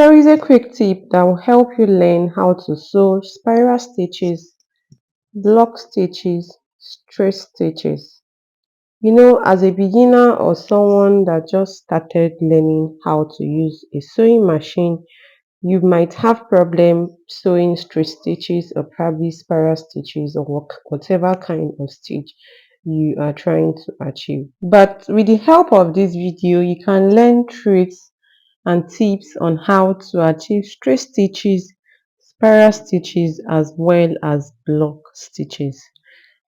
Here is a quick tip that will help you learn how to sew spiral stitches, block stitches, straight stitches. As a beginner or someone that just started learning how to use a sewing machine, you might have problem sewing straight stitches or probably spiral stitches or whatever kind of stitch you are trying to achieve. But with the help of this video, you can learn tricks and tips on how to achieve straight stitches, spiral stitches as well as block stitches.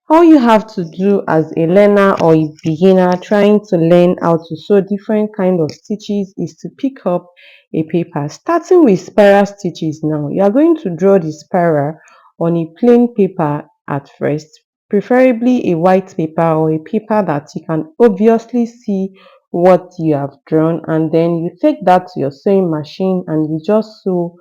All you have to do as a learner or a beginner trying to learn how to sew different kind of stitches is to pick up a paper. Starting with spiral stitches now, you are going to draw the spiral on a plain paper at first, preferably a white paper or a paper that you can obviously see what you have drawn, and then you take that to your sewing machine and you just sew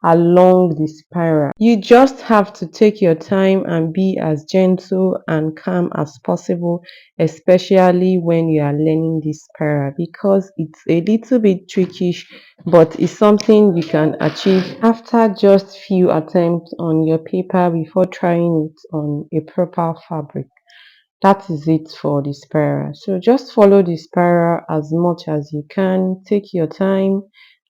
along the spiral. You just have to take your time and be as gentle and calm as possible, especially when you are learning this spiral, because it's a little bit trickish, but it's something you can achieve after just few attempts on your paper before trying it on a proper fabric. That is it for the spiral. So just follow the spiral as much as you can. Take your time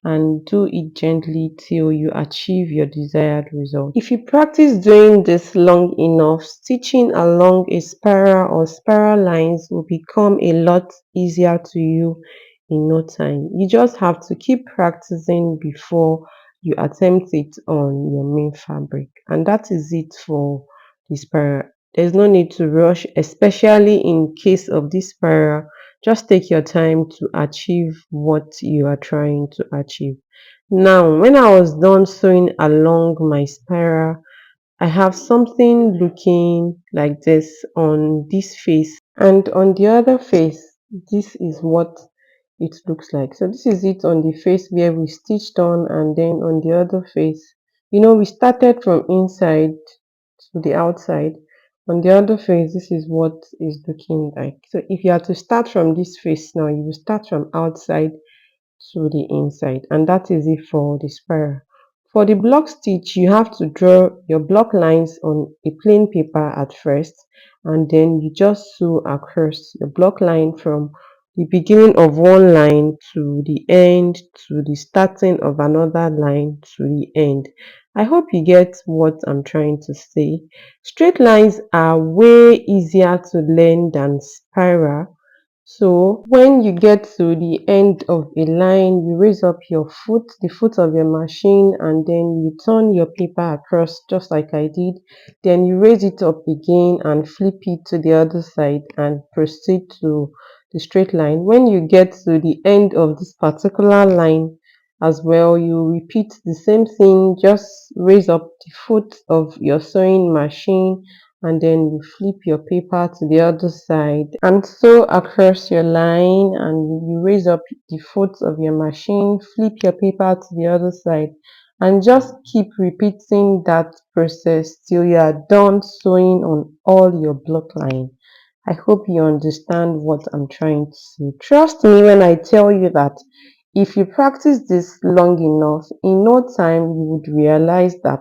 and do it gently till you achieve your desired result. If you practice doing this long enough, stitching along a spiral or spiral lines will become a lot easier to you in no time. You just have to keep practicing before you attempt it on your main fabric. And that is it for the spiral. There's no need to rush, especially in case of this spiral. Just take your time to achieve what you are trying to achieve. Now, when I was done sewing along my spiral, I have something looking like this on this face, and on the other face, this is what it looks like. So this is it on the face where we stitched on, and then on the other face, we started from inside to the outside. On the other face, this is what is looking like. So if you are to start from this face now, you will start from outside to the inside, and that is it for the spiral. For the block stitch, you have to draw your block lines on a plain paper at first, and then you just sew across the block line from the beginning of one line to the end, to the starting of another line to the end. I hope you get what I'm trying to say. Straight lines are way easier to learn than spiral. So when you get to the end of a line, you raise up your foot, the foot of your machine, and then you turn your paper across just like I did. Then you raise it up again and flip it to the other side and proceed to the straight line. When you get to the end of this particular line as well, you repeat the same thing, just raise up the foot of your sewing machine, and then you flip your paper to the other side and sew across your line, and you raise up the foot of your machine, flip your paper to the other side, and just keep repeating that process till you are done sewing on all your block line. I hope you understand what I'm trying to say. Trust me when I tell you that if you practice this long enough, in no time you would realize that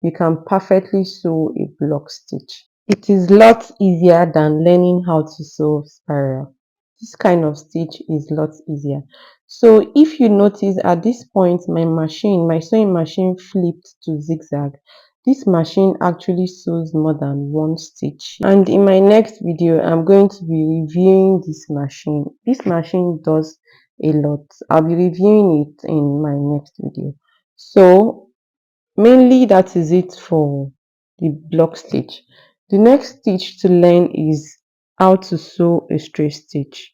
you can perfectly sew a block stitch. It is lots easier than learning how to sew spiral. This kind of stitch is lots easier. So if you notice at this point my sewing machine flipped to zigzag. This machine actually sews more than one stitch. And in my next video, I'm going to be reviewing this machine. This machine does a lot. I'll be reviewing it in my next video. So mainly that is it for the block stitch. The next stitch to learn is how to sew a straight stitch.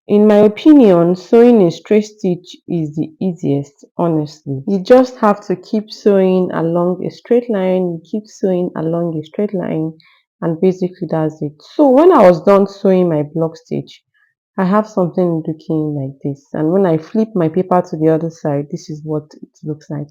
In my opinion, sewing a straight stitch is the easiest, honestly. You just have to keep sewing along a straight line, you keep sewing along a straight line, and basically that's it. So when I was done sewing my block stitch, I have something looking like this, and when I flip my paper to the other side, this is what it looks like.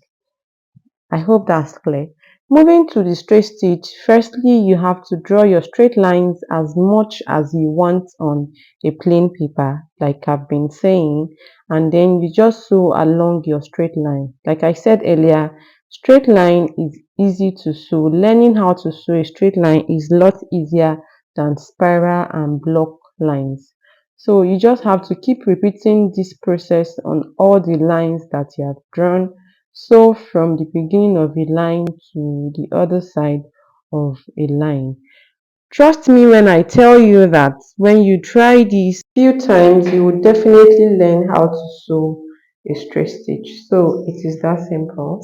I hope that's clear. Moving to the straight stitch, firstly you have to draw your straight lines as much as you want on a plain paper, like I've been saying, and then you just sew along your straight line. Like I said earlier, straight line is easy to sew. Learning how to sew a straight line is a lot easier than spiral and block lines. So you just have to keep repeating this process on all the lines that you have drawn. So from the beginning of a line to the other side of a line. Trust me when I tell you that when you try this few times, you will definitely learn how to sew a straight stitch. So it is that simple.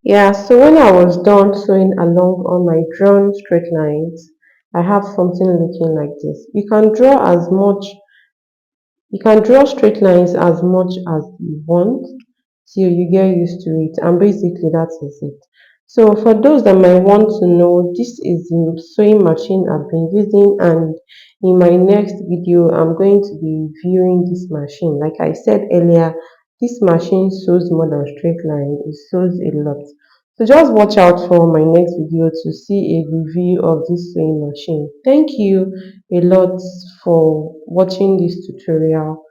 Yeah, so when I was done sewing along on my drawn straight lines, I have something looking like this. You can draw straight lines as much as you want till you get used to it, and basically that is it. So for those that might want to know, this is the sewing machine I've been using, and in my next video I'm going to be reviewing this machine. Like I said earlier, this machine sews more than straight line, it sews a lot. So just watch out for my next video to see a review of this sewing machine. Thank you a lot for watching this tutorial.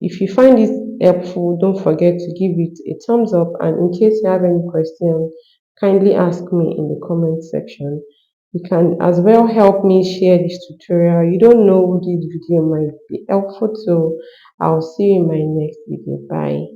If you find this helpful, don't forget to give it a thumbs up, and in case you have any question, kindly ask me in the comment section. You can as well help me share this tutorial. You don't know who this video might be helpful to. I'll see you in my next video. Bye.